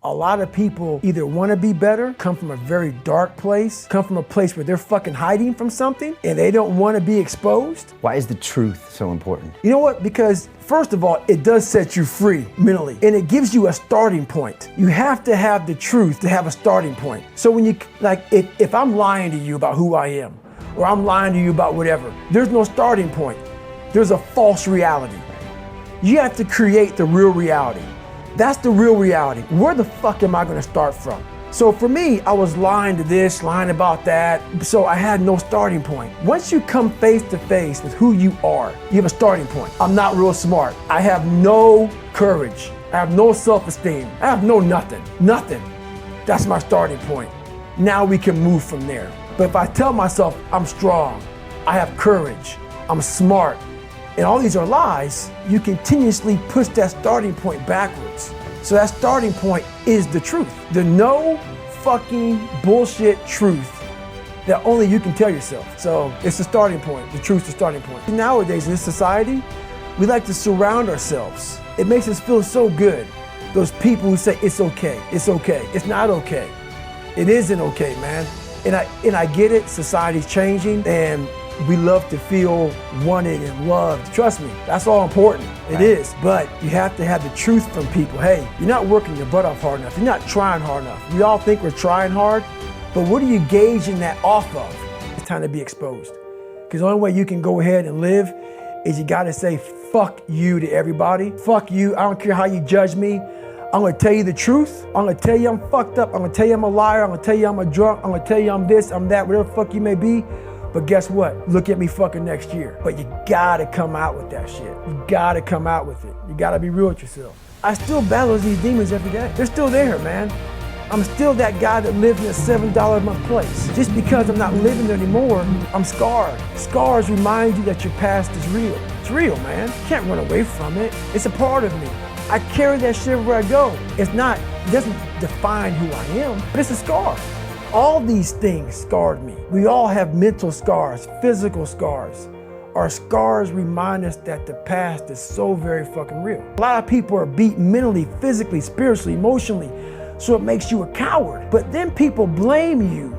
A lot of people either want to be better, come from a very dark place, come from a place where they're fucking hiding from something and they don't want to be exposed. Why is the truth so important? You know what? Because first of all, it does set you free mentally and it gives you a starting point. You have to have the truth to have a starting point. So when you, like, if I'm lying to you about who I am, or I'm lying to you about whatever, there's no starting point. There's a false reality. You have to create the real reality. That's the real reality. Where the fuck am I gonna start from? So for me, I was lying to this, lying about that, so I had no starting point. Once you come face to face with who you are, you have a starting point. I'm not real smart. I have no courage. I have no self-esteem. I have no nothing. That's my starting point. Now we can move from there. But if I tell myself I'm strong, I have courage, I'm smart, and all these are lies, you continuously push that starting point backwards. So that starting point is the truth. The no fucking bullshit truth that only you can tell yourself. So it's the starting point. The truth's the starting point. Nowadays in this society, we like to surround ourselves. It makes us feel so good. Those people who say it's okay, it's not okay. It isn't okay, man. And I get it, society's changing and we love to feel wanted and loved. Trust me, that's all important. It is, but you have to have the truth from people. Hey, you're not working your butt off hard enough. You're not trying hard enough. We all think we're trying hard, but what are you gauging that off of? It's time to be exposed. Because the only way you can go ahead and live is you gotta say fuck you to everybody. Fuck you, I don't care how you judge me. I'm gonna tell you the truth. I'm gonna tell you I'm fucked up. I'm gonna tell you I'm a liar. I'm gonna tell you I'm a drunk. I'm gonna tell you I'm this, I'm that, whatever the fuck you may be. But guess what? Look at me fucking next year. But you gotta come out with that shit. You gotta come out with it. You gotta be real with yourself. I still battle these demons every day. They're still there, man. I'm still that guy that lives in a $7 a month place. Just because I'm not living there anymore, I'm scarred. Scars remind you that your past is real. It's real, man. You can't run away from it. It's a part of me. I carry that shit where I go. It doesn't define who I am, but it's a scar. All these things scarred me. We all have mental scars, physical scars. Our scars remind us that the past is so very fucking real. A lot of people are beat mentally, physically, spiritually, emotionally, so it makes you a coward. But then people blame you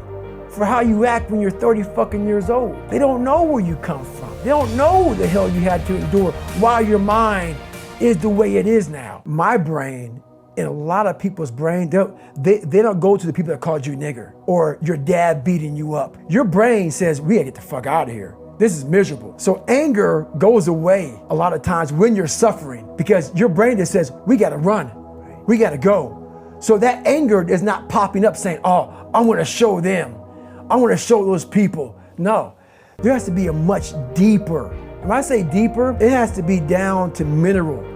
for how you act when you're 30 fucking years old. They don't know where you come from. They don't know what the hell you had to endure while your mind is the way it is now. My brain, and a lot of people's brain, they don't go to the people that called you nigger or your dad beating you up. Your brain says, we gotta get the fuck out of here. This is miserable. So anger goes away a lot of times when you're suffering because your brain just says, we gotta run, we gotta go. So that anger is not popping up saying, oh, I wanna show them, I wanna show those people. No, there has to be a much deeper. When I say deeper, it has to be down to mineral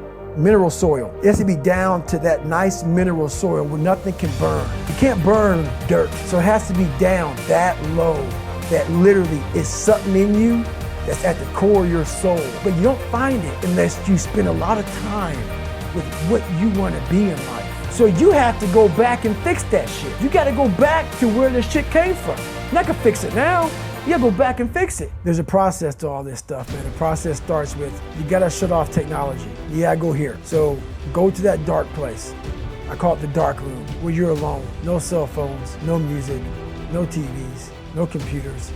soil. It has to be down to that nice mineral soil where nothing can burn. You can't burn dirt, so it has to be down that low, that literally is something in you that's at the core of your soul. But you don't find it unless you spend a lot of time with what you want to be in life. So you have to go back and fix that shit. You got to go back to where the shit came from. You're not gonna fix it now. You gotta go back and fix it. There's a process to all this stuff, man. The process starts with, you gotta shut off technology. You gotta go here. So go to that dark place. I call it the dark room, where you're alone. No cell phones, no music, no TVs, no computers.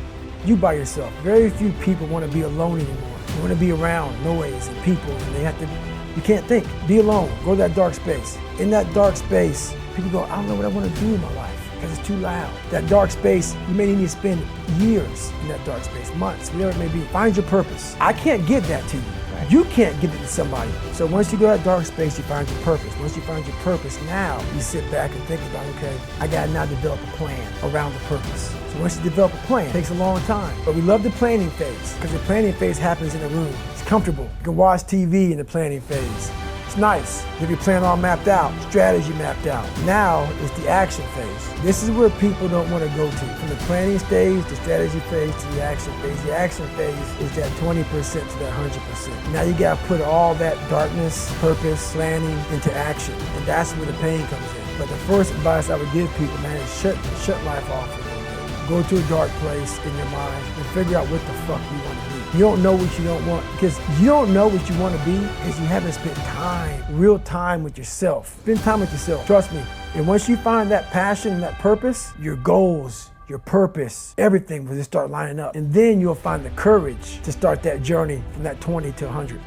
You by yourself. Very few people wanna be alone anymore. They wanna be around noise and people, and you can't think. Be alone, go to that dark space. In that dark space, people go, I don't know what I wanna do in my life, because it's too loud. That dark space, you may need to spend years in that dark space, months, whatever it may be. Find your purpose. I can't give that to you. Right? You can't give it to somebody. So once you go to that dark space, you find your purpose. Once you find your purpose, now you sit back and think about, okay, I gotta now develop a plan around the purpose. So once you develop a plan, it takes a long time. But we love the planning phase, because the planning phase happens in a room. It's comfortable. You can watch TV in the planning phase. It's nice. You have your plan all mapped out, strategy mapped out. Now is the action phase. This is where people don't want to go to. From the planning stage, the strategy phase, to the action phase. The action phase is that 20% to that 100%. Now you got to put all that darkness, purpose, planning into action. And that's where the pain comes in. But the first advice I would give people, man, is shut life off a little bit. Go to a dark place in your mind and figure out what the fuck you want to be. You don't know what you don't want, because you don't know what you want to be because you haven't spent time, real time with yourself. Spend time with yourself. Trust me, And once you find that passion and that purpose, your goals, your purpose, everything will just start lining up. And then you'll find the courage to start that journey from that 20 to 100.